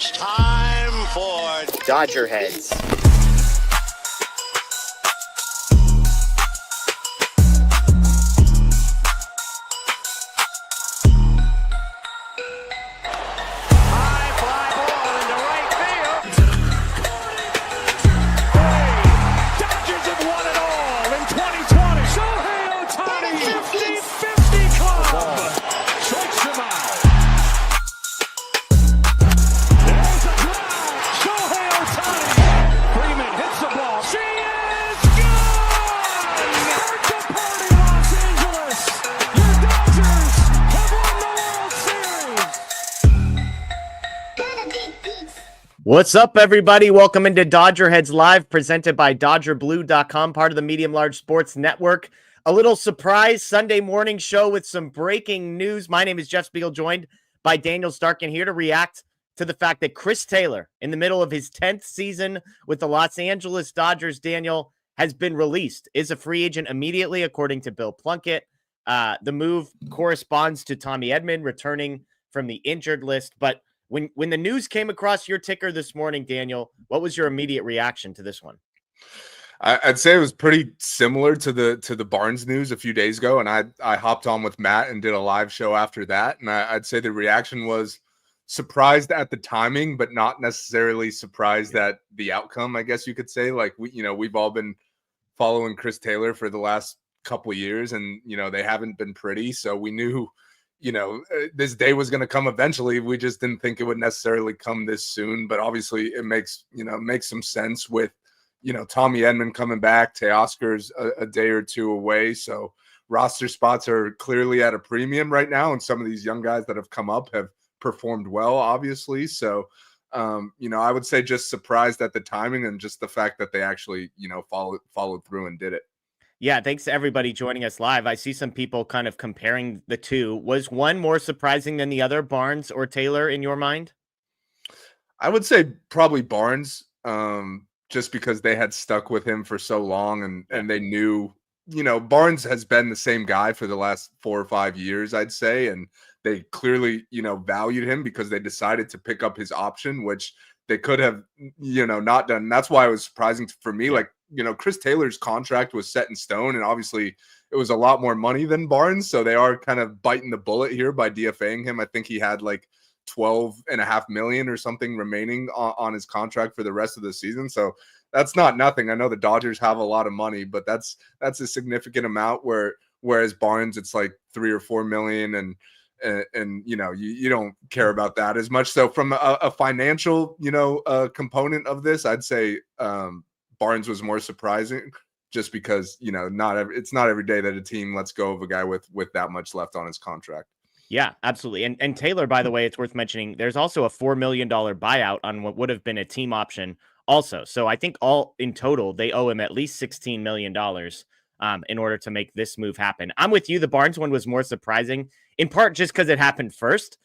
It's time for DodgerHeads. high fly ball into right field. Hey, Dodgers have won it all in 2020. Shohei Ohtani, 50-50 club. Strikes him out. There's a drive. Shohei Ohtani. Friedman hits the ball. She is gone. Birthday party, Los Angeles. Your Dodgers have won the World Series. What's up, everybody? Welcome into DodgerHeads Live, presented by DodgerBlue.com, part of the Medium Large Sports Network. A little surprise Sunday morning show with some breaking news. My name is Jeff Spiegel, joined by Daniel Starkand, here to react to the fact that Chris Taylor, in the middle of his 10th season with the Los Angeles Dodgers, Daniel, has been released, is a free agent immediately, according to Bill Plunkett. The move corresponds to Tommy Edman returning from the injured list. But when the news came across your ticker this morning, Daniel, what was your immediate reaction to this one? I'd say it was pretty similar to the Barnes news a few days ago, and I hopped on with Matt and did a live show after that, and I'd say the reaction was surprised at the timing, but not necessarily surprised at the outcome, I guess you could say. Like, we've all been following Chris Taylor for the last couple of years, and they haven't been pretty, so we knew this day was going to come eventually. We just didn't think it would necessarily come this soon, but obviously it makes some sense with Tommy Edman coming back. Teoscar's a day or two away, so roster spots are clearly at a premium right now, and some of these young guys that have come up have performed well, obviously. So I would say just surprised at the timing and just the fact that they actually followed through and did it. Yeah, thanks to everybody joining us live. I see some people kind of comparing the two. Was one more surprising than the other, Barnes or Taylor, in your mind? I would say probably Barnes, just because they had stuck with him for so long, and they knew, Barnes has been the same guy for the last 4 or 5 years, I'd say, and they clearly, valued him because they decided to pick up his option, which they could have, not done. And that's why it was surprising for me. Like, Chris Taylor's contract was set in stone, and obviously it was a lot more money than Barnes. So they are kind of biting the bullet here by DFAing him. I think he had like $12.5 million or something remaining on his contract for the rest of the season. So that's not nothing. I know the Dodgers have a lot of money, but that's a significant amount, whereas Barnes, it's like 3 or 4 million, and you don't care about that as much. So from a financial component of this, I'd say Barnes was more surprising, just because it's not every day that a team lets go of a guy with that much left on his contract. Yeah, absolutely. And Taylor, by the way, it's worth mentioning, there's also a $4 million buyout on what would have been a team option also. So I think all in total, they owe him at least $16 million in order to make this move happen. I'm with you. The Barnes one was more surprising, in part just because it happened first.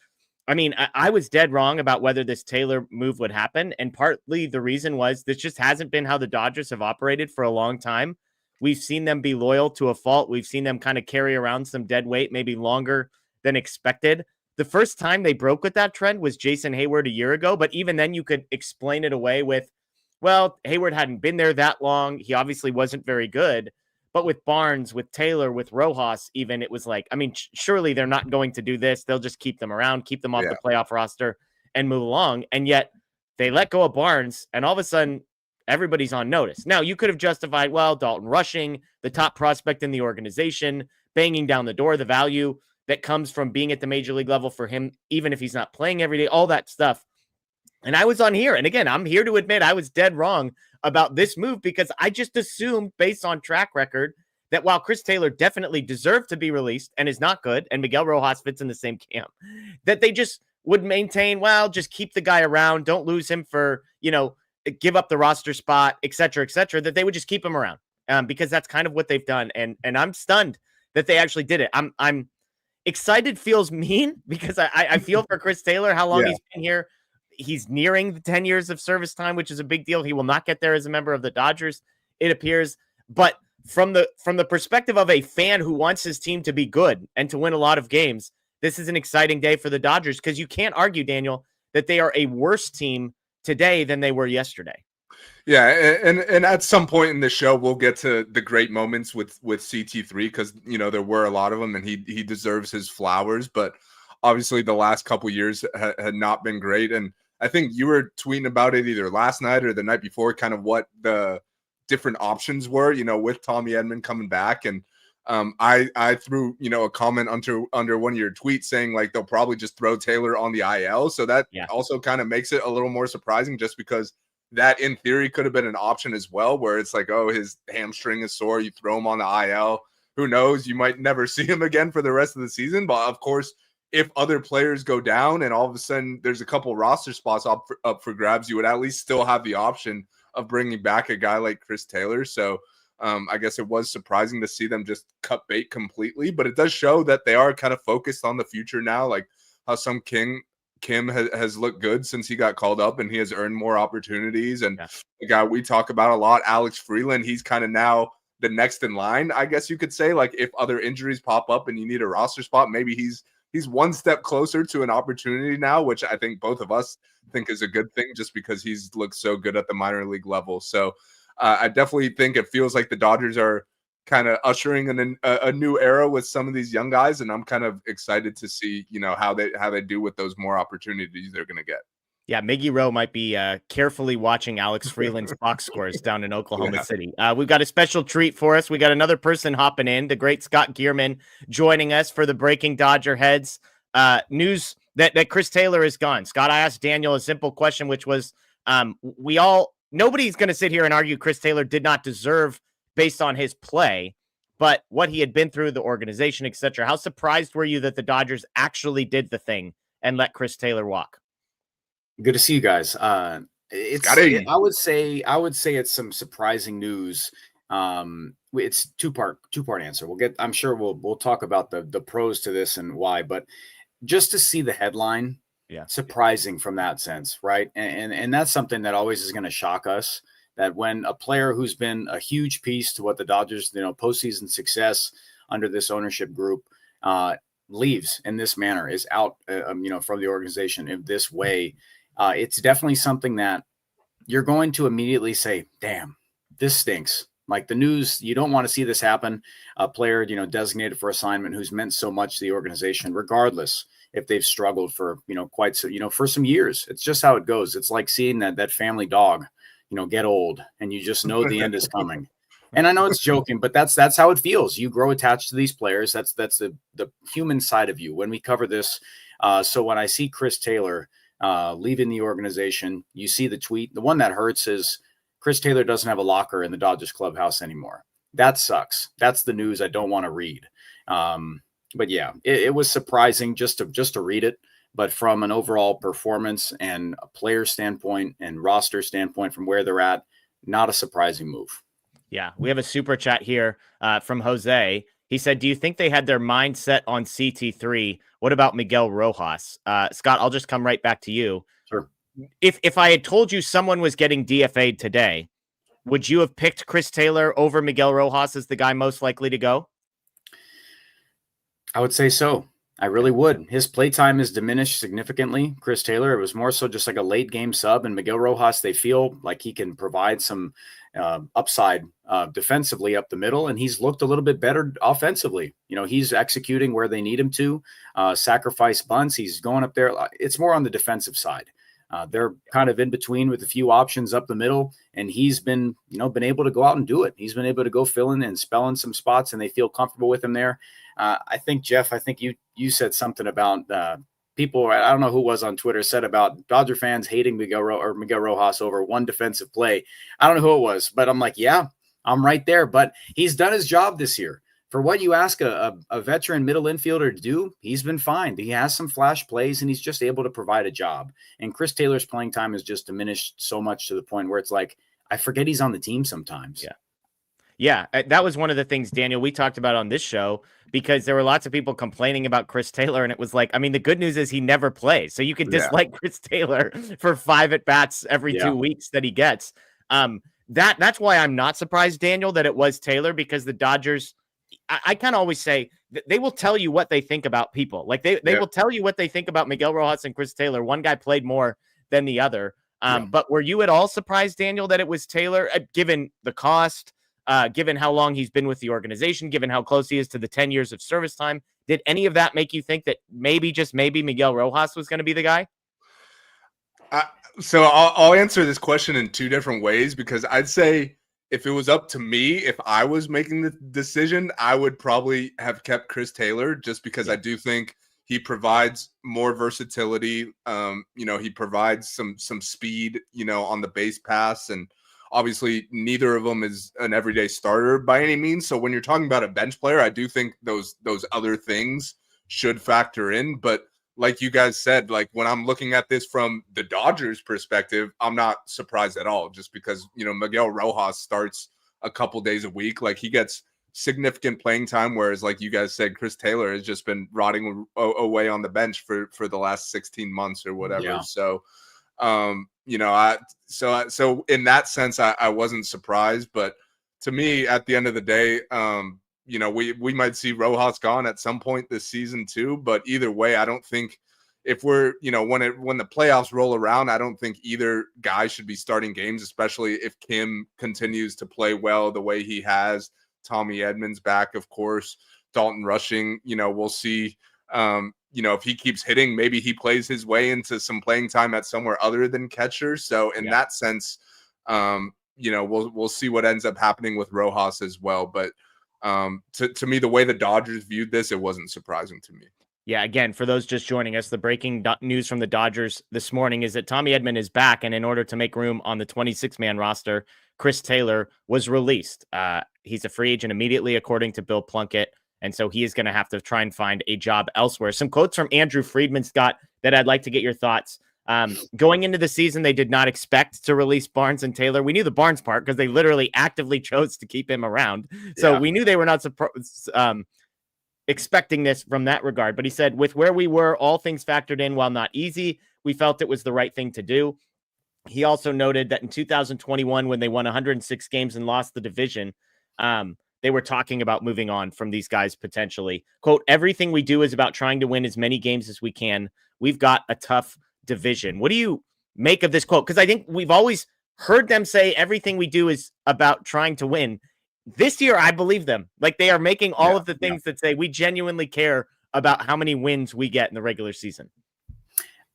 I mean, I was dead wrong about whether this Taylor move would happen. And partly the reason was this just hasn't been how the Dodgers have operated for a long time. We've seen them be loyal to a fault. We've seen them kind of carry around some dead weight, maybe longer than expected. The first time they broke with that trend was Jason Hayward a year ago. But even then you could explain it away with, well, Hayward hadn't been there that long. He obviously wasn't very good. But with Barnes, with Taylor, with Rojas, even, it was like, I mean, surely they're not going to do this. They'll just keep them around, keep them off the playoff roster and move along. And yet they let go of Barnes, and all of a sudden everybody's on notice. Now, you could have justified, well, Dalton Rushing, the top prospect in the organization, banging down the door, the value that comes from being at the major league level for him, even if he's not playing every day, all that stuff. And I was on here. And again, I'm here to admit I was dead wrong about this move, because I just assumed, based on track record, that while Chris Taylor definitely deserved to be released and is not good, and Miguel Rojas fits in the same camp, that they just would maintain, well, just keep the guy around, don't lose him for, give up the roster spot, et cetera, that they would just keep him around, because that's kind of what they've done. And I'm stunned that they actually did it. I'm excited feels mean, because I feel for Chris Taylor, how long he's been here. He's nearing the 10 years of service time, which is a big deal. He will not get there as a member of the Dodgers, it appears. But from the perspective of a fan who wants his team to be good and to win a lot of games, this is an exciting day for the Dodgers, because you can't argue, Daniel, that they are a worse team today than they were yesterday. Yeah, and at some point in the show, we'll get to the great moments with CT3 because there were a lot of them, and he deserves his flowers. But obviously, the last couple years had not been great, and I think you were tweeting about it either last night or the night before, kind of what the different options were, with Tommy Edman coming back, and I threw a comment under one of your tweets saying like they'll probably just throw Taylor on the IL, so that also kind of makes it a little more surprising, just because that in theory could have been an option as well, where it's like, oh, his hamstring is sore, you throw him on the IL. Who knows? You might never see him again for the rest of the season. But of course, if other players go down and all of a sudden there's a couple roster spots up for grabs, you would at least still have the option of bringing back a guy like Chris Taylor. So I guess it was surprising to see them just cut bait completely, but it does show that they are kind of focused on the future now, like how Kim has looked good since he got called up, and he has earned more opportunities. And the guy we talk about a lot, Alex Freeland, he's kind of now the next in line, I guess you could say. Like if other injuries pop up and you need a roster spot, maybe he's one step closer to an opportunity now, which I think both of us think is a good thing, just because he's looked so good at the minor league level. So I definitely think it feels like the Dodgers are kind of ushering in a new era with some of these young guys, and I'm kind of excited to see how they do with those more opportunities they're going to get. Yeah, Miggy Rowe might be carefully watching Alex Freeland's box scores down in Oklahoma City. We've got a special treat for us. We got another person hopping in, the great Scott Gearmin, joining us for the Breaking Dodger Heads news that Chris Taylor is gone. Scott, I asked Daniel a simple question, which was, nobody's going to sit here and argue Chris Taylor did not deserve based on his play, but what he had been through, the organization, etc. How surprised were you that the Dodgers actually did the thing and let Chris Taylor walk? Good to see you guys. I would say it's some surprising news. It's two-part answer. I'm sure we'll talk about the pros to this and why, but just to see the headline, surprising from that sense, right? And that's something that always is going to shock us. That when a player who's been a huge piece to what the Dodgers, postseason success under this ownership group, leaves in this manner, is out, from the organization in this way, it's definitely something that you're going to immediately say, damn, this stinks. Like the news, you don't want to see this happen. A player, designated for assignment who's meant so much to the organization, regardless if they've struggled for, for some years. It's just how it goes. It's like seeing that family dog, get old, and you just know the end is coming. And I know it's joking, but that's how it feels. You grow attached to these players. That's the human side of you when we cover this. So when I see Chris Taylor leaving the organization, you see the tweet. The one that hurts is Chris Taylor doesn't have a locker in the Dodgers clubhouse anymore. That sucks. That's the news I don't want to read. But yeah, it was surprising just to read it. But from an overall performance and a player standpoint and roster standpoint from where they're at, not a surprising move. Yeah, we have a super chat here from Jose. He said, do you think they had their mind set on CT3? What about Miguel Rojas? Scott, I'll just come right back to you. Sure. If I had told you someone was getting DFA'd today, would you have picked Chris Taylor over Miguel Rojas as the guy most likely to go? I would say so. I really would. His playtime is diminished significantly. Chris Taylor, it was more so just like a late game sub, and Miguel Rojas, they feel like he can provide some upside defensively up the middle, and he's looked a little bit better offensively. He's executing where they need him to, sacrifice bunts. He's going up there. It's more on the defensive side. They're kind of in between with a few options up the middle, and he's been able to go out and do it. He's been able to go fill in and spell in some spots, and they feel comfortable with him there. I think, Jeff, you said something about people, I don't know who was on Twitter, said about Dodger fans hating Miguel Rojas over one defensive play. I don't know who it was, but I'm like, yeah, I'm right there. But he's done his job this year. For what you ask a veteran middle infielder to do, he's been fine. He has some flash plays, and he's just able to provide a job. And Chris Taylor's playing time has just diminished so much to the point where it's like, I forget he's on the team sometimes. Yeah, that was one of the things, Daniel, we talked about on this show, because there were lots of people complaining about Chris Taylor, and it was like, I mean, the good news is he never plays. So you could dislike Chris Taylor for 5 at-bats every 2 weeks that he gets. That's why I'm not surprised, Daniel, that it was Taylor, because the Dodgers, I kind of always say they will tell you what they think about people. Like they will tell you what they think about Miguel Rojas and Chris Taylor. One guy played more than the other. But were you at all surprised, Daniel, that it was Taylor, given the cost, given how long he's been with the organization, given how close he is to the 10 years of service time? Did any of that make you think that maybe, just maybe, Miguel Rojas was going to be the guy? So I'll answer this question in two different ways, because I'd say if it was up to me, if I was making the decision, I would probably have kept Chris Taylor, just because I do think he provides more versatility. He provides some speed, on the base pass, and obviously neither of them is an everyday starter by any means. So when you're talking about a bench player, I do think those other things should factor in. But like you guys said, like when I'm looking at this from the Dodgers perspective, I'm not surprised at all, just because, Miguel Rojas starts a couple days a week. Like he gets significant playing time, whereas like you guys said, Chris Taylor has just been rotting away on the bench for the last 16 months or whatever. Yeah. So, so in that sense, I wasn't surprised, but to me, at the end of the day, we might see Rojas gone at some point this season too, but either way, I don't think if we're, when the playoffs roll around, I don't think either guy should be starting games, especially if Kim continues to play well the way he has. Tommy Edmonds back, of course, Dalton Rushing, we'll see, if he keeps hitting, maybe he plays his way into some playing time at somewhere other than catcher. So in that sense, we'll see what ends up happening with Rojas as well. But to me, the way the Dodgers viewed this, it wasn't surprising to me. Yeah, again, for those just joining us, the breaking news from the Dodgers this morning is that Tommy Edman is back, and in order to make room on the 26-man roster, Chris Taylor was released. He's a free agent immediately, according to Bill Plunkett, and so he is going to have to try and find a job elsewhere. Some quotes from Andrew Friedman, Scott, that I'd like to get your thoughts. Going into the season, they did not expect to release Barnes and Taylor. We knew the Barnes part because they literally actively chose to keep him around. So we knew they were not expecting this from that regard. But he said, with where we were, all things factored in, while not easy, we felt it was the right thing to do. He also noted that in 2021, when they won 106 games and lost the division, they were talking about moving on from these guys potentially. Quote, everything we do is about trying to win as many games as we can. We've got a tough division. What do you make of this quote? Because I think we've always heard them say everything we do is about trying to win. This year, I believe them. Like they are making all of the things that say we genuinely care about how many wins we get in the regular season.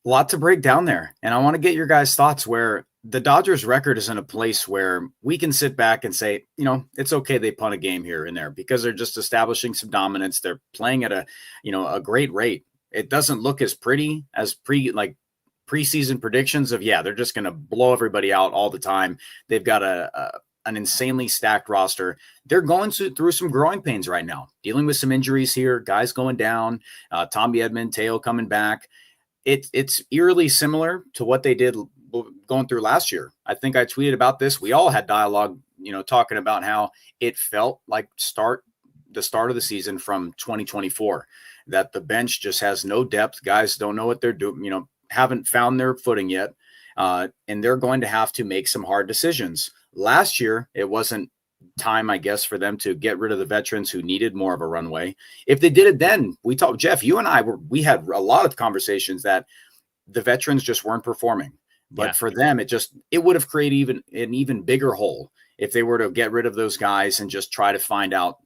A lot to break down there. And I want to get your guys' thoughts where the Dodgers record is in a place where we can sit back and say, it's okay. They punt a game here and there because they're just establishing some dominance. They're playing at a great rate. It doesn't look as pretty as preseason predictions of, they're just going to blow everybody out all the time. They've got an insanely stacked roster. They're going through some growing pains right now, dealing with some injuries here, guys going down, Tommy Edman, Teo coming back. It's eerily similar to what they did going through last year. I think I tweeted about this. We all had dialogue, talking about how it felt like the start of the season from 2024, that the bench just has no depth. Guys don't know what they're doing, haven't found their footing yet. And they're going to have to make some hard decisions. Last year, it wasn't time, I guess, for them to get rid of the veterans who needed more of a runway. If they did it then, we talked, Jeff, you and we had a lot of conversations that the veterans just weren't performing. But for them, it would have created an even bigger hole if they were to get rid of those guys and just try to find out,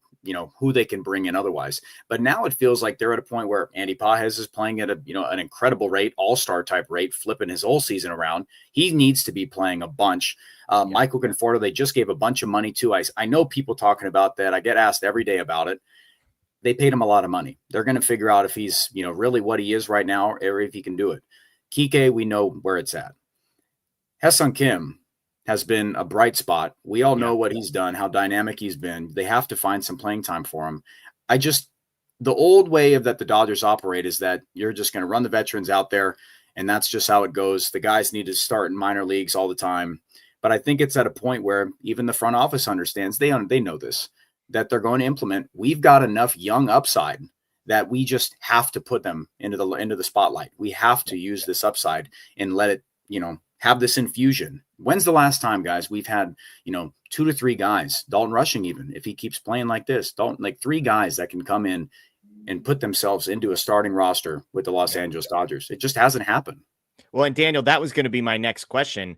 who they can bring in otherwise. But now it feels like they're at a point where Andy Pages is playing at an incredible rate, all-star type rate, flipping his whole season around. He needs to be playing a bunch. Michael Conforto, they just gave a bunch of money to. I know people talking about that. I get asked every day about it. They paid him a lot of money. They're going to figure out if he's, really what he is right now, or if he can do it. Kike, we know where it's at. Ha-Seong Kim has been a bright spot. We all know what he's done, how dynamic he's been. They have to find some playing time for him. The old way that the Dodgers operate is that you're just going to run the veterans out there, and that's just how it goes. The guys need to start in minor leagues all the time. But I think it's at a point where even the front office understands, they know this, that they're going to implement. We've got enough young upside that we just have to put them into the spotlight. We have to use this upside and let it, have this infusion. When's the last time, guys, we've had, 2 to 3 guys, Dalton Rushing, even if he keeps playing like this, like 3 guys that can come in and put themselves into a starting roster with the Los Angeles Dodgers. It just hasn't happened. Well, and Daniel, that was going to be my next question.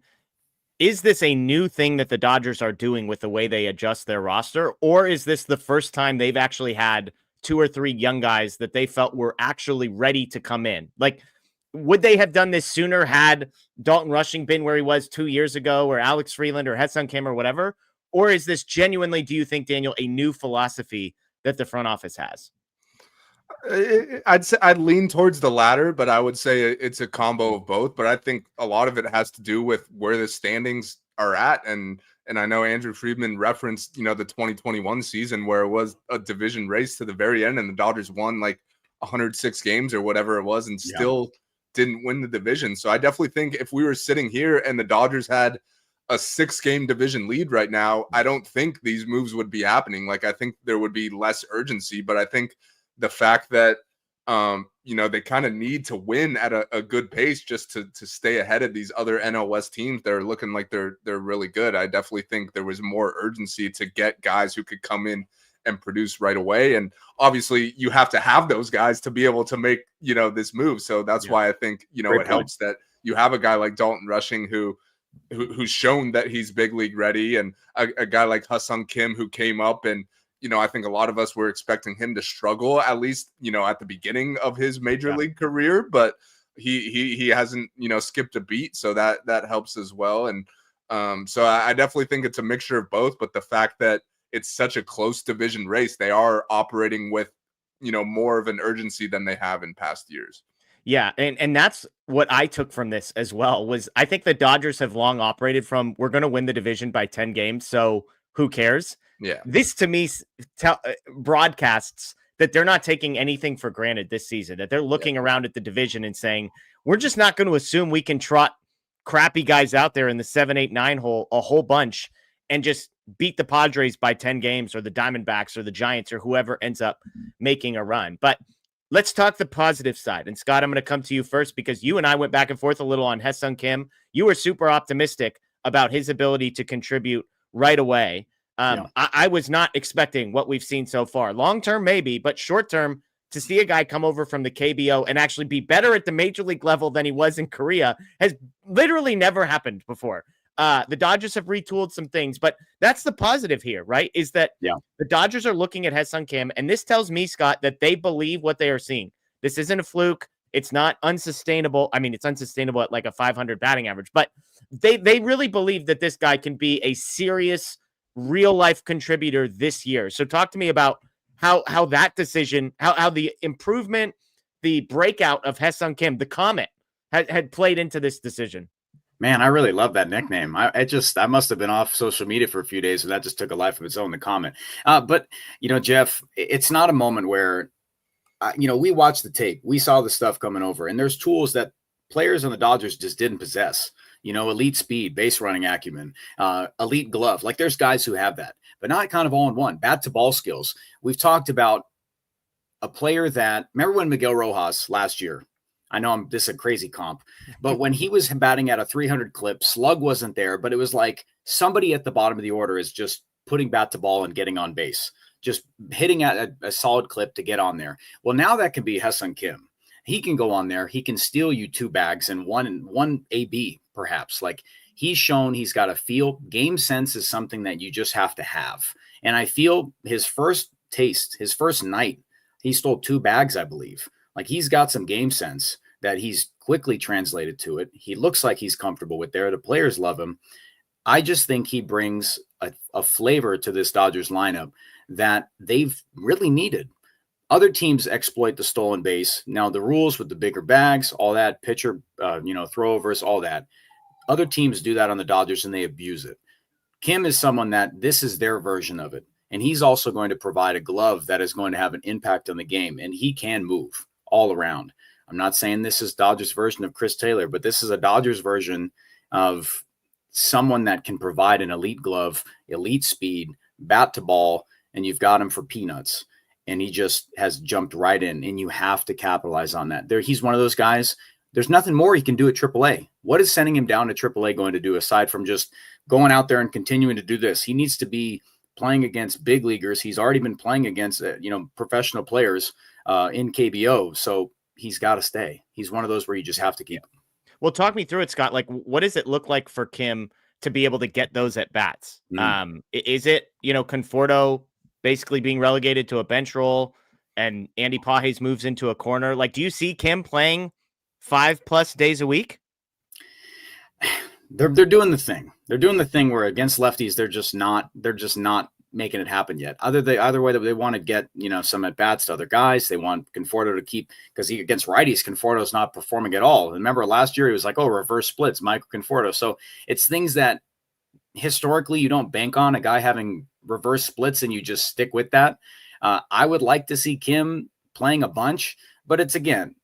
Is this a new thing that the Dodgers are doing with the way they adjust their roster? Or is this the first time they've actually had 2 or 3 young guys that they felt were actually ready to come in? Like, would they have done this sooner had Dalton Rushing been where he was 2 years ago, or Alex Freeland or Ha-Seong Kim or whatever? Or is this genuinely, do you think, Daniel, a new philosophy that the front office has? I'd lean towards the latter, but I would say it's a combo of both. But I think a lot of it has to do with where the standings are at, and I know Andrew Friedman referenced the 2021 season where it was a division race to the very end, and the Dodgers won like 106 games or whatever it was, and still didn't win the division. So I definitely think if we were sitting here and the Dodgers had a 6-game division lead right now, I don't think these moves would be happening. Like, I think there would be less urgency, but I think the fact that they kind of need to win at a good pace just to stay ahead of these other NL West teams that are looking like they're really good. I definitely think there was more urgency to get guys who could come in and produce right away. And obviously you have to have those guys to be able to make, this move. So that's why I think, it helps that you have a guy like Dalton Rushing who's shown that he's big league ready, and a guy like Ha-Seong Kim who came up, and I think a lot of us were expecting him to struggle, at least, at the beginning of his major league career, but he hasn't, skipped a beat. So that helps as well. And so I definitely think it's a mixture of both, but the fact that it's such a close division race, they are operating with, more of an urgency than they have in past years. Yeah, and that's what I took from this as well, was I think the Dodgers have long operated from, we're going to win the division by 10 games, so who cares? Yeah. This to me broadcasts that they're not taking anything for granted this season, that they're looking around at the division and saying, we're just not going to assume we can trot crappy guys out there in the 7, 8, 9 hole a whole bunch and just beat the Padres by 10 games, or the Diamondbacks or the Giants or whoever ends up making a run. But let's talk the positive side. And Scott, I'm going to come to you first, because you and I went back and forth a little on Ha-Seong Kim. You were super optimistic about his ability to contribute right away. I was not expecting what we've seen so far. Long-term, maybe, but short-term, to see a guy come over from the KBO and actually be better at the major league level than he was in Korea has literally never happened before. The Dodgers have retooled some things, but that's the positive here, right? Is that the Dodgers are looking at Ha-Seong Kim, and this tells me, Scott, that they believe what they are seeing. This isn't a fluke. It's not unsustainable. I mean, it's unsustainable at like a 500 batting average, but they really believe that this guy can be a serious real-life contributor this year. So talk to me about how that decision, how the improvement, the breakout of Ha-Seong Kim, the Comet, had played into this decision. Man, I really love that nickname. I must have been off social media for a few days, and that just took a life of its own, the Comet. But, Jeff, it's not a moment where, we watched the tape. We saw the stuff coming over, and there's tools that players on the Dodgers just didn't possess. Elite speed, base running acumen, elite glove. Like, there's guys who have that, but not kind of all in one. Bat to ball skills. We've talked about a player that, remember when Miguel Rojas last year, I know this is a crazy comp, but when he was batting at a 300 clip, slug wasn't there, but it was like somebody at the bottom of the order is just putting bat to ball and getting on base, just hitting at a solid clip to get on there. Well, now that can be Ha-Seong Kim. He can go on there. He can steal you 2 bags and one AB, perhaps. Like, he's shown he's got a feel. Game sense is something that you just have to have. And I feel his first taste, his first night, he stole 2 bags, I believe. Like, he's got some game sense that he's quickly translated to it. He looks like he's comfortable with there. The players love him. I just think he brings a flavor to this Dodgers lineup that they've really needed. Other teams exploit the stolen base. Now, the rules with the bigger bags, all that, pitcher, throwovers, all that. Other teams do that on the Dodgers, and they abuse it. Kim is someone that this is their version of it. And he's also going to provide a glove that is going to have an impact on the game. And he can move all around. I'm not saying this is Dodgers' version of Chris Taylor, but this is a Dodgers version of someone that can provide an elite glove, elite speed, bat to ball, and you've got him for peanuts. And he just has jumped right in, and you have to capitalize on that. He's one of those guys There's nothing more he can do at AAA. What is sending him down to AAA going to do aside from just going out there and continuing to do this? He needs to be playing against big leaguers. He's already been playing against, professional players in KBO. So he's got to stay. He's one of those where you just have to keep him. Well, talk me through it, Scott. Like, what does it look like for Kim to be able to get those at bats? Is it, Conforto basically being relegated to a bench role and Andy Pages moves into a corner? Like, do you see Kim playing 5+ days a week? They're doing the thing. They're doing the thing where against lefties, they're just not making it happen yet. Either way that they want to get, some at bats to other guys. They want Conforto to keep, because against righties, Conforto's not performing at all. Remember last year, he was like, reverse splits, Michael Conforto. So it's things that historically you don't bank on a guy having reverse splits and you just stick with that. I would like to see Kim playing a bunch, but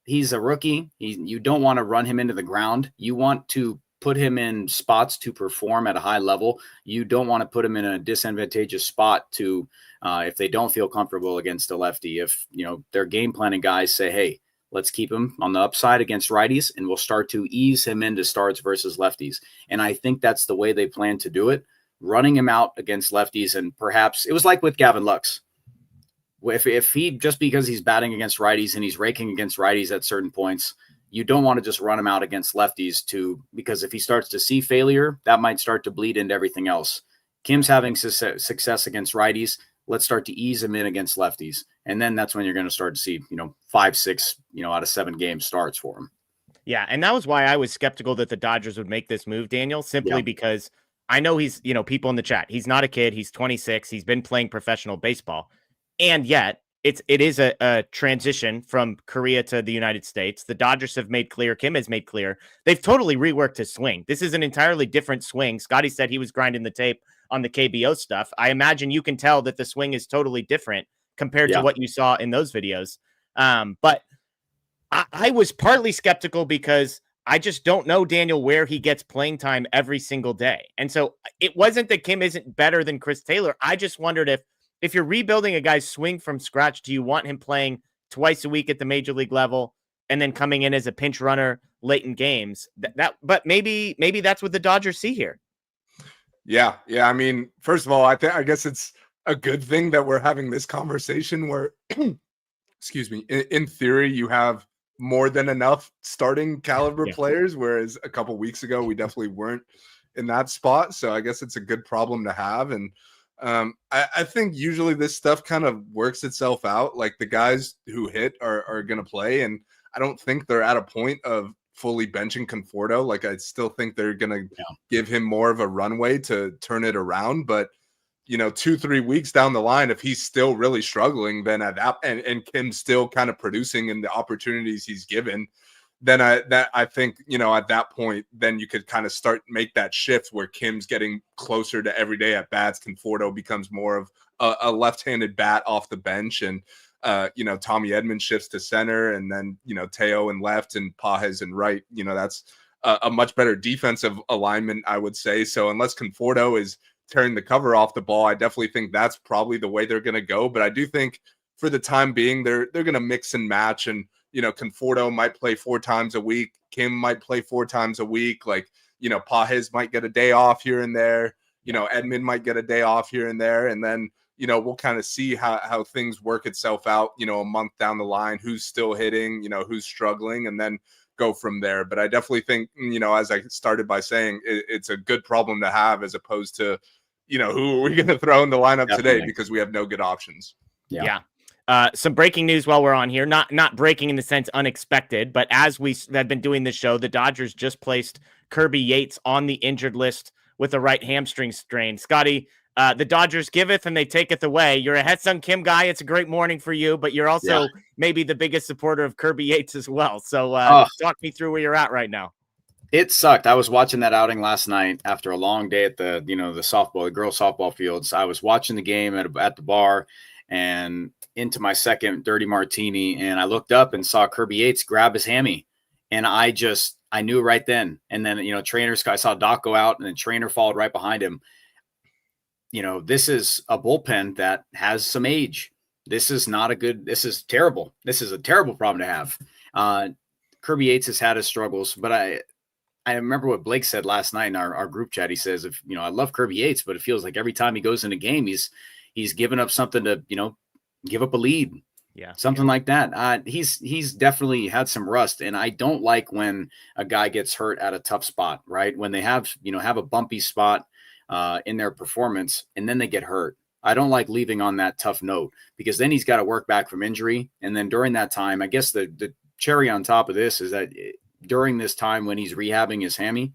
he's a rookie. You don't want to run him into the ground. You want to put him in spots to perform at a high level. You don't want to put him in a disadvantageous spot to, if they don't feel comfortable against a lefty, if, their game planning guys say, hey, let's keep him on the upside against righties and we'll start to ease him into starts versus lefties. And I think that's the way they plan to do it, running him out against lefties. And perhaps it was like with Gavin Lux. If he, just because he's batting against righties and he's raking against righties at certain points, you don't want to just run him out against lefties because if he starts to see failure, that might start to bleed into everything else. Kim's having success against righties. Let's start to ease him in against lefties. And then that's when you're going to start to see, 5, 6, out of 7 games starts for him. Yeah. And that was why I was skeptical that the Dodgers would make this move, Daniel, simply because I know he's, people in the chat, he's not a kid. He's 26. He's been playing professional baseball. And yet it is a transition from Korea to the United States. The Dodgers have made clear, Kim has made clear, they've totally reworked his swing. This is an entirely different swing. Scotty said he was grinding the tape on the KBO stuff. I imagine you can tell that the swing is totally different compared to what you saw in those videos. But I was partly skeptical because I just don't know, Daniel, where he gets playing time every single day. And so it wasn't that Kim isn't better than Chris Taylor. I just wondered if you're rebuilding a guy's swing from scratch, do you want him playing twice a week at the major league level and then coming in as a pinch runner late in games? But maybe that's what the Dodgers see here. Yeah. I mean, first of all, I guess it's a good thing that we're having this conversation where, excuse me, in theory, you have more than enough starting caliber players, whereas a couple weeks ago we definitely weren't in that spot. So I guess it's a good problem to have. And I think usually this stuff kind of works itself out. Like the guys who hit are going to play. And I don't think they're at a point of fully benching Conforto. Like I still think they're going to give him more of a runway to turn it around. But, 2-3 weeks down the line, if he's still really struggling, then at that and Kim's still kind of producing in the opportunities he's given, then I think, at that point, then you could kind of make that shift where Kim's getting closer to everyday at bats. Conforto becomes more of a left-handed bat off the bench. And, Tommy Edman shifts to center, and then, Teo in left and Pages in right. That's a much better defensive alignment, I would say. So unless Conforto is tearing the cover off the ball, I definitely think that's probably the way they're going to go. But I do think for the time being, they're going to mix and match. And, Conforto might play 4 times a week. Kim might play 4 times a week. Like, Pages might get a day off here and there. Edman might get a day off here and there. And then, we'll kind of see how things work itself out, a month down the line, who's still hitting, who's struggling, and then go from there. But I definitely think, as I started by saying, it's a good problem to have as opposed to, who are we going to throw in the lineup today because we have no good options. Yeah. Some breaking news while we're on here, not breaking in the sense unexpected, but as we have been doing this show, the Dodgers just placed Kirby Yates on the injured list with a right hamstring strain. Scotty, the Dodgers giveth and they taketh away. You're a Haesung Kim guy. It's a great morning for you, but you're also maybe the biggest supporter of Kirby Yates as well. So talk me through where you're at right now. It sucked. I was watching that outing last night after a long day at the girls softball fields. I was watching the game at the bar and into my second dirty martini. And I looked up and saw Kirby Yates grab his hammy. And I knew right then. And then, I saw Doc go out and then Trainer followed right behind him. This is a bullpen that has some age. This is terrible. This is a terrible problem to have. Kirby Yates has had his struggles, but I remember what Blake said last night in our group chat. He says, if I love Kirby Yates, but it feels like every time he goes in a game, he's giving up something to, give up a lead. Yeah. Something like that. He's definitely had some rust, and I don't like when a guy gets hurt at a tough spot, right? When they have a bumpy spot in their performance and then they get hurt. I don't like leaving on that tough note, because then he's got to work back from injury. And then during that time, I guess the cherry on top of this is that during this time when he's rehabbing his hammy,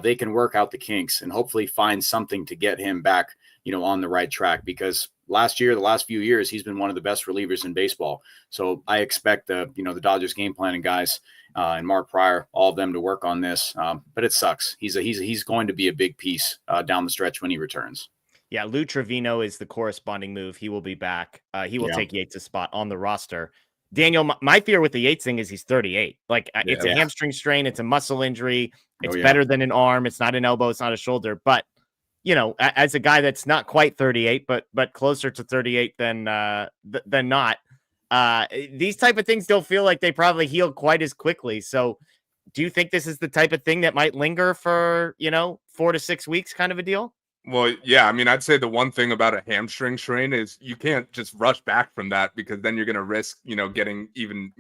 they can work out the kinks and hopefully find something to get him back, on the right track, because the last few years, he's been one of the best relievers in baseball. So I expect the Dodgers game planning guys and Mark Pryor, all of them to work on this. But it sucks. He's going to be a big piece down the stretch when he returns. Yeah, Lou Trevino is the corresponding move. He will be back. He will take Yates' spot on the roster. Daniel, my fear with the Yates thing is he's 38. It's a hamstring strain. It's a muscle injury. It's better than an arm. It's not an elbow. It's not a shoulder. But, as a guy that's not quite 38, but closer to 38 than not, these type of things don't feel like they probably heal quite as quickly. So do you think this is the type of thing that might linger for, 4 to 6 weeks kind of a deal? Well, yeah, I mean, I'd say the one thing about a hamstring strain is you can't just rush back from that, because then you're going to risk, getting even,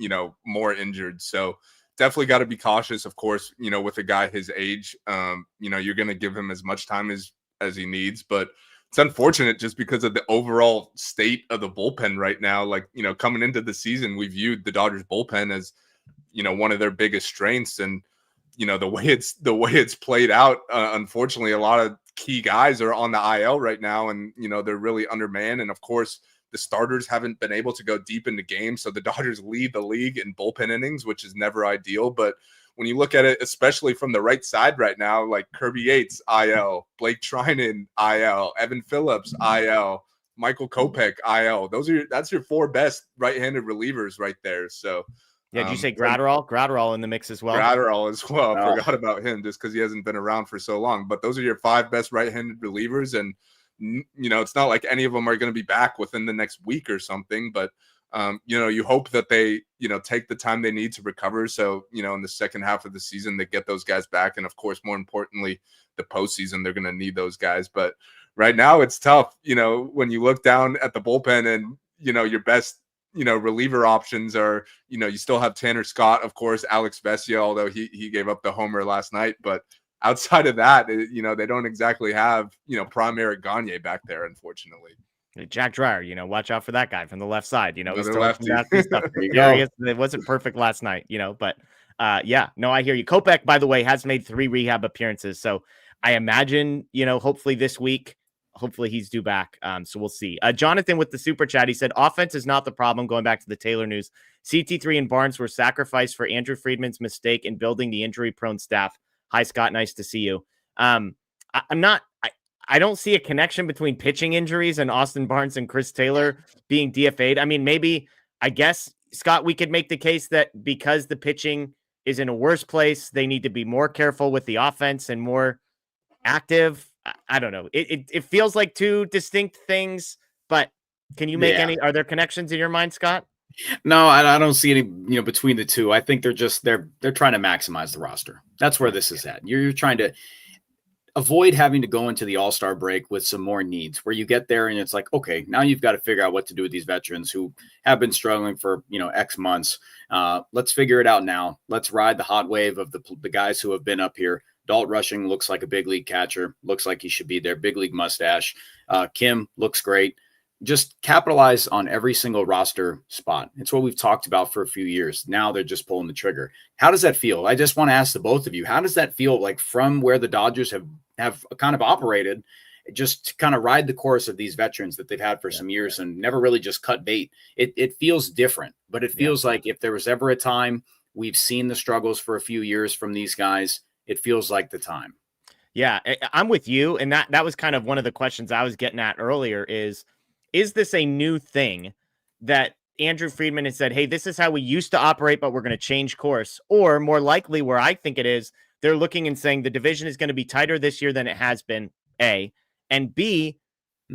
more injured. So definitely got to be cautious, of course, with a guy his age. You're going to give him as much time as he needs, but it's unfortunate just because of the overall state of the bullpen right now. Coming into the season, we viewed the Dodgers bullpen as, one of their biggest strengths. And, the way it's played out, unfortunately, a lot of key guys are on the IL right now, and they're really undermanned. And of course, the starters haven't been able to go deep into games, so the Dodgers lead the league in bullpen innings, which is never ideal. But when you look at it, especially from the right side right now, like Kirby Yates, IL, Blake Trinan, IL, Evan Phillips, IL, Michael Kopech, IL. That's your 4 best right-handed relievers right there. So. Yeah, did you say Gratterall? Gratterall in the mix as well. Gratterall as well. I forgot about him just because he hasn't been around for so long. But those are your 5 best right-handed relievers, and it's not like any of them are going to be back within the next week or something. But you hope that they take the time they need to recover. So in the second half of the season, they get those guys back, and of course, more importantly, the postseason, they're going to need those guys. But right now, it's tough. When you look down at the bullpen, and your best reliever options are, you still have Tanner Scott, of course, Alex Vesia, although he gave up the homer last night. But outside of that, they don't exactly have, prime Eric Gagne back there, unfortunately. Jack Dreyer, watch out for that guy from the left side. He's lefty. Stuff. It wasn't perfect last night, but I hear you. Kopech, by the way, has made 3 rehab appearances. So I imagine, hopefully this week, hopefully he's due back. So we'll see. Jonathan with the super chat, he said, offense is not the problem. Going back to the Taylor news, CT3 and Barnes were sacrificed for Andrew Friedman's mistake in building the injury prone staff. Hi, Scott. Nice to see you. I don't see a connection between pitching injuries and Austin Barnes and Chris Taylor being DFA'd. I mean, maybe, I guess, Scott, we could make the case that because the pitching is in a worse place, they need to be more careful with the offense and more active. I don't know. It feels like 2 distinct things, but can you make are there connections in your mind, Scott? No, I don't see any, between the two. I think they're trying to maximize the roster. That's where this is at. You're trying to avoid having to go into the All-Star break with some more needs, where you get there and it's like, okay, now you've got to figure out what to do with these veterans who have been struggling for, X months. Let's figure it out now. Let's ride the hot wave of the guys who have been up here. Dalt Rushing looks like a big league catcher. Looks like he should be there. Big league mustache. Kim looks great. Just capitalize on every single roster spot. It's what we've talked about for a few years. Now they're just pulling the trigger. How does that feel? I just want to ask the both of you, how does that feel like from where the Dodgers have kind of operated, just to kind of ride the course of these veterans that they've had for some years and never really just cut bait? It feels different, but it feels like if there was ever a time we've seen the struggles for a few years from these guys, it feels like the time. Yeah, I'm with you. And that was kind of one of the questions I was getting at earlier is this a new thing that Andrew Friedman has said, hey, this is how we used to operate, but we're going to change course? Or more likely, where I think it is, they're looking and saying the division is going to be tighter this year than it has been, A. And B,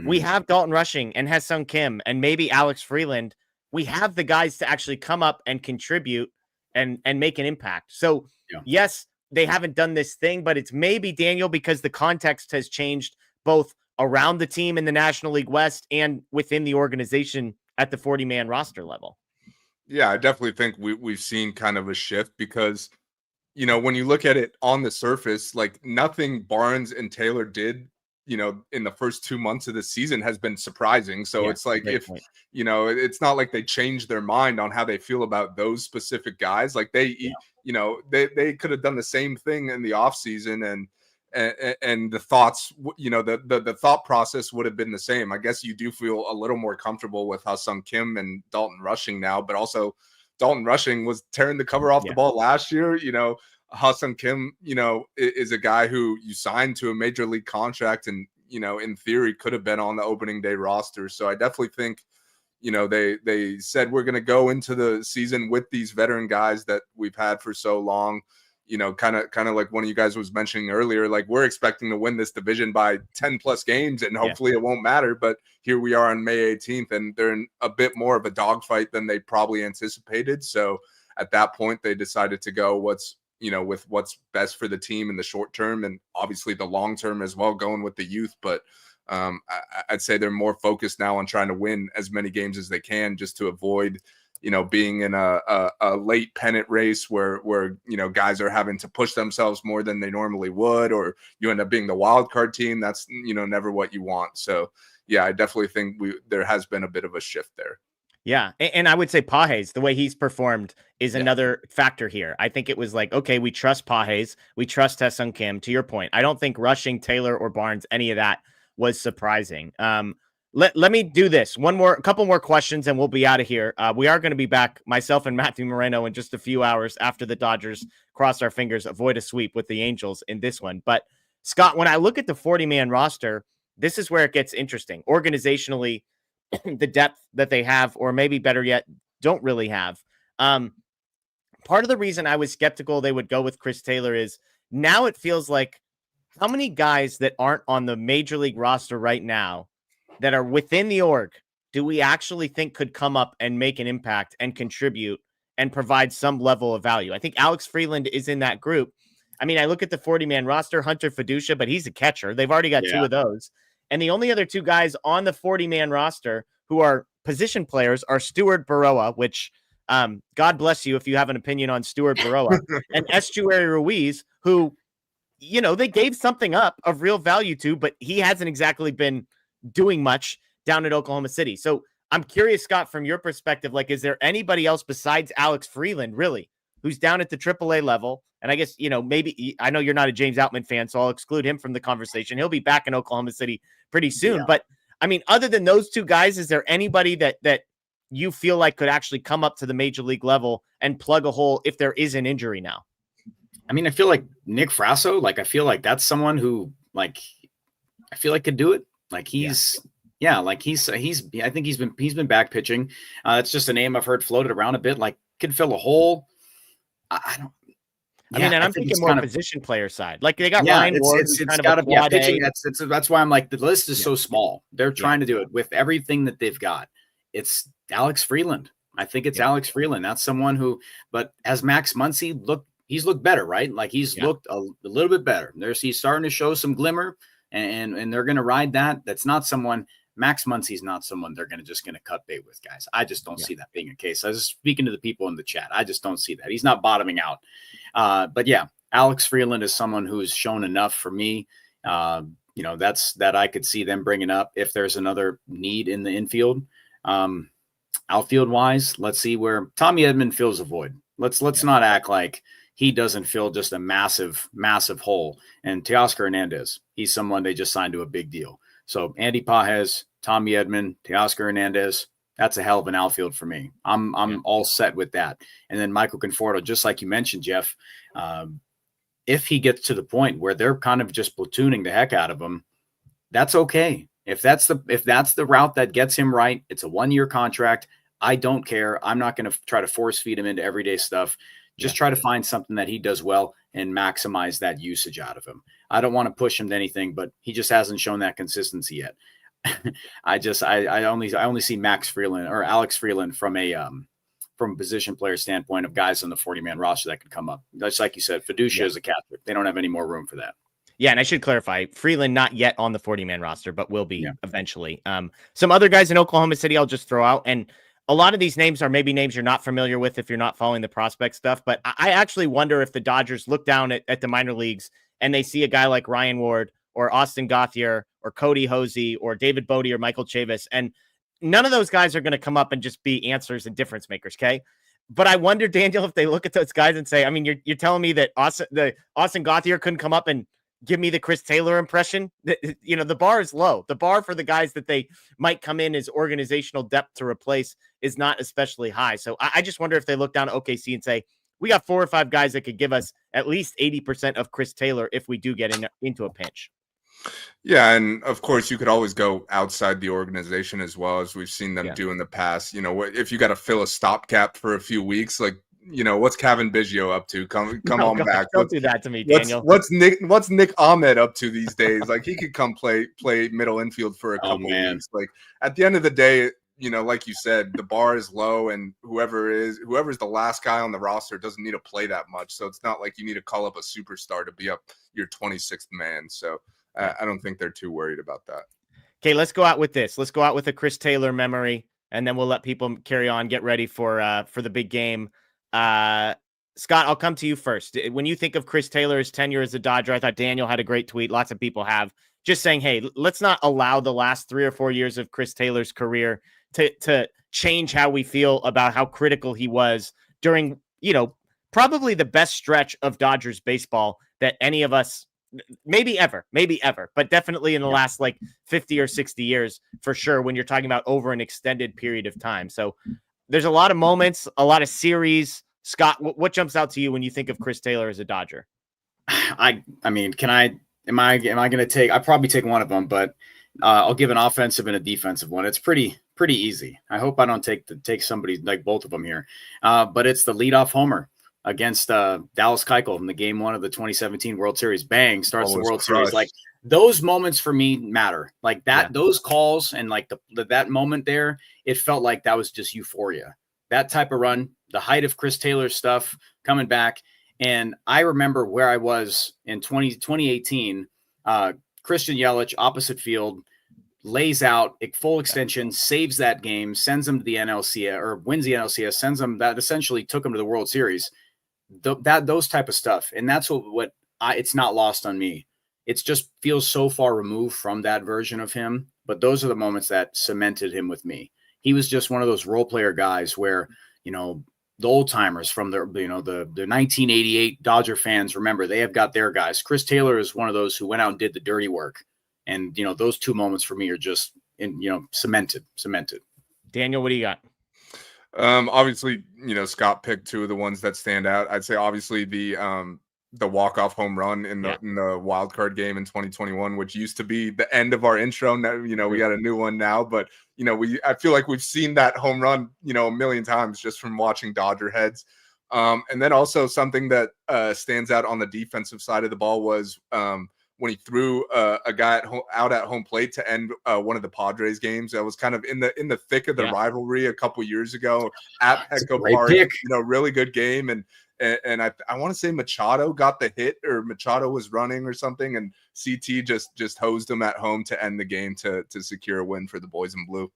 we have Dalton Rushing and Ha-Seong Kim and maybe Alex Freeland. We have the guys to actually come up and contribute and make an impact. So yes, they haven't done this thing, but it's maybe, Daniel, because the context has changed both around the team in the National League West and within the organization at the 40-man roster level. Yeah, I definitely think we've seen kind of a shift because, you know, when you look at it on the surface, like nothing Barnes and Taylor did, you know, in the first 2 months of the season has been surprising. So it's like if, you know, it's not like they changed their mind on how they feel about those specific guys. Like they, you know, they could have done the same thing in the offseason and the thoughts, you know, the thought process would have been the same. I guess you do feel a little more comfortable with Ha-Seong Kim and Dalton Rushing now, but also Dalton Rushing was tearing the cover off the ball last year. You know, Ha-Seong Kim, you know, is a guy who you signed to a major league contract and, you know, in theory could have been on the opening day roster. So I definitely think, you know, they said we're going to go into the season with these veteran guys that we've had for so long. You know, kind of like one of you guys was mentioning earlier, like we're expecting to win this division by 10 plus games and hopefully it won't matter. But here we are on May 18th and they're in a bit more of a dogfight than they probably anticipated. So at that point, they decided to go with what's best for the team in the short term and obviously the long term as well, going with the youth. But I'd say they're more focused now on trying to win as many games as they can just to avoid, you know, being in a late pennant race where, you know, guys are having to push themselves more than they normally would, or you end up being the wild card team. That's, you know, never what you want. So yeah, I definitely think there has been a bit of a shift there. Yeah. And I would say Pages, the way he's performed is another factor here. I think it was like, okay, we trust Pages. We trust Ha-Seong Kim. To your point, I don't think Rushing, Taylor, or Barnes, any of that was surprising. Let me do this. A couple more questions and we'll be out of here. We are going to be back, myself and Matthew Moreno, in just a few hours after the Dodgers, cross our fingers, avoid a sweep with the Angels in this one. But Scott, when I look at the 40-man roster, this is where it gets interesting. Organizationally, the depth that they have, or maybe better yet, don't really have. Part of the reason I was skeptical they would go with Chris Taylor is now it feels like how many guys that aren't on the major league roster right now that are within the org do we actually think could come up and make an impact and contribute and provide some level of value? I think Alex Freeland is in that group. I mean, I look at the 40-man roster, Hunter Fiducia, but he's a catcher. They've already got two of those. And the only other two guys on the 40-man roster who are position players are Stuart Baroa, which God bless you if you have an opinion on Stuart Baroa, and Estuary Ruiz, who, you know, they gave something up of real value to, but he hasn't exactly been doing much down at Oklahoma City. So I'm curious, Scott, from your perspective, like, is there anybody else besides Alex Freeland, really, who's down at the AAA level? And I guess, you know, maybe, I know you're not a James Outman fan, so I'll exclude him from the conversation. He'll be back in Oklahoma City pretty soon. But I mean, other than those two guys, is there anybody that you feel like could actually come up to the major league level and plug a hole if there is an injury now? I mean, I feel like Nick Frasso, like, I feel like that's someone who, like, I feel like could do it. Like he's I think he's been back pitching. It's just a name I've heard floated around a bit, like could fill a hole. I don't. I mean, and I'm thinking more position player side. Like they got Ryan Ward. It's got to be pitching. That's why I'm like, the list is so small. They're trying to do it with everything that they've got. It's Alex Freeland. I think it's Alex Freeland. That's someone who, but as Max Muncy he's looked better, right? Like he's looked a little bit better. He's starting to show some glimmer, and they're going to ride that. That's not someone. Max Muncy's not someone they're going to cut bait with, guys. I just don't see that being a case. I was speaking to the people in the chat. I just don't see that. He's not bottoming out. But yeah, Alex Freeland is someone who's shown enough for me. You know, that I could see them bringing up if there's another need in the infield. Outfield wise, let's see where Tommy Edman fills a void. Let's not act like he doesn't fill just a massive, massive hole. And Teoscar Hernandez, he's someone they just signed to a big deal. So Andy Pages, Tommy Edman, Teoscar Hernandez, that's a hell of an outfield for me. I'm all set with that. And then Michael Conforto, just like you mentioned, Jeff, if he gets to the point where they're kind of just platooning the heck out of him, that's okay. If that's the route that gets him right, it's a 1-year contract. I don't care. I'm not going to try to force feed him into everyday stuff. Just try to find something that he does well and maximize that usage out of him. I don't want to push him to anything, but he just hasn't shown that consistency yet. I only see Max Freeland or Alex Freeland from from a position player standpoint of guys on the 40-man roster that could come up. That's like you said, Fiducia is a Catholic. They don't have any more room for that. Yeah, and I should clarify, Freeland not yet on the 40-man roster, but will be eventually. Some other guys in Oklahoma City I'll just throw out, and a lot of these names are maybe names you're not familiar with if you're not following the prospect stuff, but I actually wonder if the Dodgers look down at the minor leagues and they see a guy like Ryan Ward or Austin Gauthier or Cody Hosey or David Bodie or Michael Chavis, and none of those guys are going to come up and just be answers and difference makers, okay? But I wonder, Daniel, if they look at those guys and say, I mean, you're telling me that Austin Gauthier couldn't come up and give me the Chris Taylor impression? The bar is low. The bar for the guys that they might come in as organizational depth to replace is not especially high. So I just wonder if they look down at OKC and say, we got 4 or 5 guys that could give us at least 80% of Chris Taylor if we do get into a pinch. Yeah, and of course you could always go outside the organization as well, as we've seen them do in the past. If you got to fill a stopgap for a few weeks, like, what's Kevin Biggio up to? Come on back. Don't do that to me, Daniel. What's Nick Ahmed up to these days? Like, he could come play middle infield for a couple weeks. Like, at the end of the day, like you said, the bar is low, and whoever's the last guy on the roster doesn't need to play that much. So it's not like you need to call up a superstar to be up your 26th man. So I don't think they're too worried about that. Okay, let's go out with this. Let's go out with a Chris Taylor memory, and then we'll let people carry on, get ready for the big game. Scott, I'll come to you first. When you think of Chris Taylor's tenure as a Dodger, I thought Daniel had a great tweet. Lots of people have, just saying, hey, let's not allow the last 3 or 4 years of Chris Taylor's career to change how we feel about how critical he was during, probably the best stretch of Dodgers baseball that any of us, maybe ever, but definitely in the last 50 or 60 years for sure, when you're talking about over an extended period of time. So there's a lot of moments, a lot of series. Scott, what jumps out to you when you think of Chris Taylor as a Dodger? I mean, am I going to take, I probably take one of them, but I'll give an offensive and a defensive one. It's pretty easy. I hope I don't take somebody like both of them here. But it's the leadoff homer against Dallas Keuchel in the game 1 of the 2017 World Series. Bang, starts the World Series. Like, those moments for me matter. Like that, those calls and like that moment there, it felt like that was just euphoria. That type of run, the height of Chris Taylor's stuff coming back. And I remember where I was in 2018, Christian Yelich, opposite field, lays out a full extension, saves that game, sends them to the NLCS, or wins the NLCS, sends them, that essentially took them to the World Series. Those type of stuff. And that's what it's not lost on me. It just feels so far removed from that version of him. But those are the moments that cemented him with me. He was just one of those role player guys where, the old timers from the 1988 Dodger fans, remember, they have got their guys. Chris Taylor is one of those who went out and did the dirty work. And, those 2 moments for me are just, cemented. Daniel, what do you got? Obviously, Scott picked 2 of the ones that stand out. I'd say obviously the walk-off home run in the wild card game in 2021, which used to be the end of our intro. Now, we got a new one now, but I feel like we've seen that home run, a million times just from watching DodgerHeads. And then also something that stands out on the defensive side of the ball was when he threw a guy out at home plate to end one of the Padres games. That was kind of in the thick of the rivalry a couple years ago at Petco Park. Really good game. And I want to say Machado got the hit, or Machado was running or something, and CT just hosed him at home to end the game to secure a win for the boys in blue.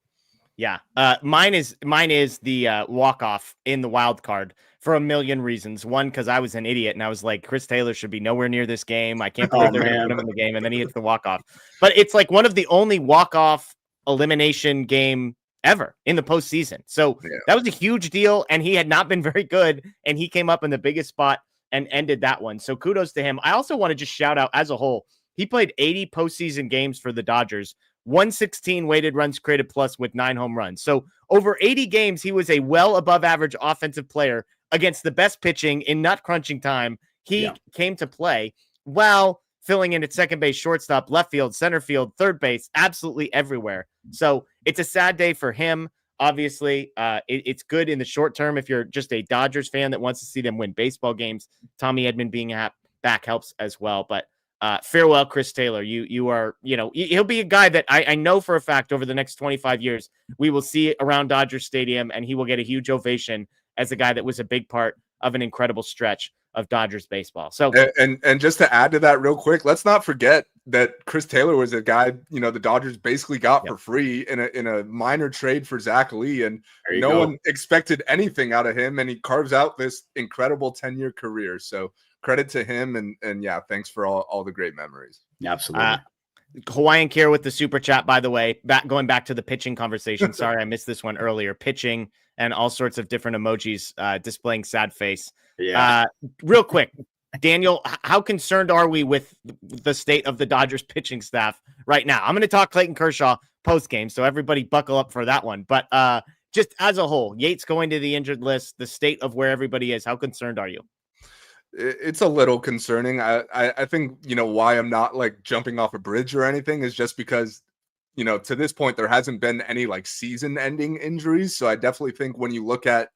Yeah. Mine is the walk-off in the wild card for a million reasons. One, because I was an idiot and I was like, Chris Taylor should be nowhere near this game. I can't believe they're going to put him in the game. And then he hits the walk-off. But it's like one of the only walk-off elimination game ever in the postseason. So that was a huge deal. And he had not been very good. And he came up in the biggest spot and ended that one. So kudos to him. I also want to just shout out as a whole, he played 80 postseason games for the Dodgers, 116 weighted runs created plus with 9 home runs. So over 80 games, he was a well above average offensive player against the best pitching in nut crunching time. He came to play while filling in at second base, shortstop, left field, center field, third base, absolutely everywhere. So it's a sad day for him. Obviously, it's good in the short term if you're just a Dodgers fan that wants to see them win baseball games. Tommy Edman being back helps as well. But farewell, Chris Taylor. You are, he'll be a guy that I know for a fact over the next 25 years we will see around Dodger Stadium, and he will get a huge ovation as a guy that was a big part of an incredible stretch of Dodgers baseball. So, and just to add to that real quick, let's not forget that Chris Taylor was a guy, the Dodgers basically got for free in a minor trade for Zach Lee, and no one expected anything out of him, and he carves out this incredible 10-year career. So credit to him, and yeah, thanks for all the great memories. Yeah, absolutely. Hawaiian Care with the super chat, by the way, going back to the pitching conversation. Sorry, I missed this one earlier. Pitching and all sorts of different emojis displaying sad face. Yeah. Real quick, Daniel, how concerned are we with the state of the Dodgers pitching staff right now? I'm going to talk Clayton Kershaw post game, so everybody buckle up for that one. But just as a whole, Yates going to the injured list, the state of where everybody is, how concerned are you? It's a little concerning. I think, why I'm not like jumping off a bridge or anything is just because, to this point, there hasn't been any like season ending injuries. So I definitely think when you look at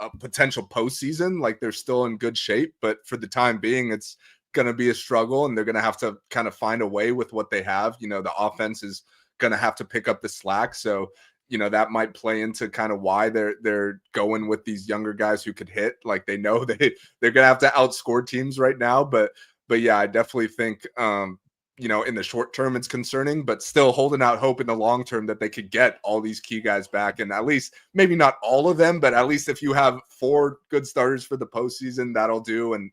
a potential postseason, like they're still in good shape, but for the time being, it's going to be a struggle, and they're going to have to kind of find a way with what they have. The offense is going to have to pick up the slack. So, that might play into kind of why they're going with these younger guys who could hit. Like they know they're going to have to outscore teams right now. But yeah, I definitely think, in the short term, it's concerning, but still holding out hope in the long term that they could get all these key guys back. And at least maybe not all of them, but at least if you have 4 good starters for the postseason, that'll do. And,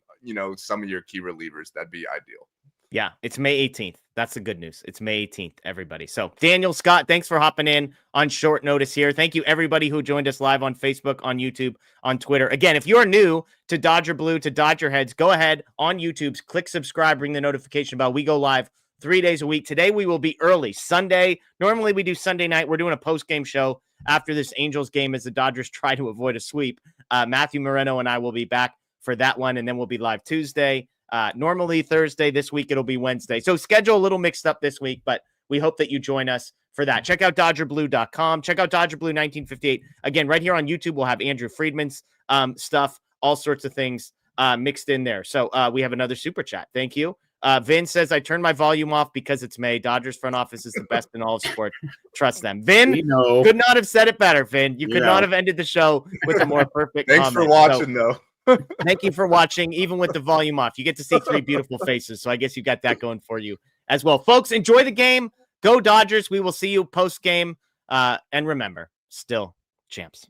some of your key relievers, that'd be ideal. Yeah, it's May 18th. That's the good news. It's May 18th, everybody. So Daniel, Scott, thanks for hopping in on short notice here. Thank you, everybody who joined us live on Facebook, on YouTube, on Twitter. Again, if you're new to Dodger Blue, to DodgerHeads, go ahead on YouTube, click subscribe, ring the notification bell. We go live 3 days a week. Today we will be early, Sunday. Normally we do Sunday night. We're doing a post-game show after this Angels game as the Dodgers try to avoid a sweep. Matthew Moreno and I will be back for that one, and then we'll be live Tuesday. Normally Thursday. This week it'll be Wednesday. So schedule a little mixed up this week, but we hope that you join us for that. Check out DodgerBlue.com. Check out Dodger Blue 1958. Again, right here on YouTube, we'll have Andrew Friedman's stuff, all sorts of things mixed in there. So we have another super chat. Thank you. Vin says, I turned my volume off because it's May. Dodgers front office is the best in all of sport. Trust them. Vin could not have said it better, Vin. You could not have ended the show with a more perfect Thanks comment. for watching, though. Thank you for watching, even with the volume off. You get to see 3 beautiful faces, so I guess you got that going for you as well. Folks, enjoy the game. Go Dodgers. We will see you post-game. And remember, still champs.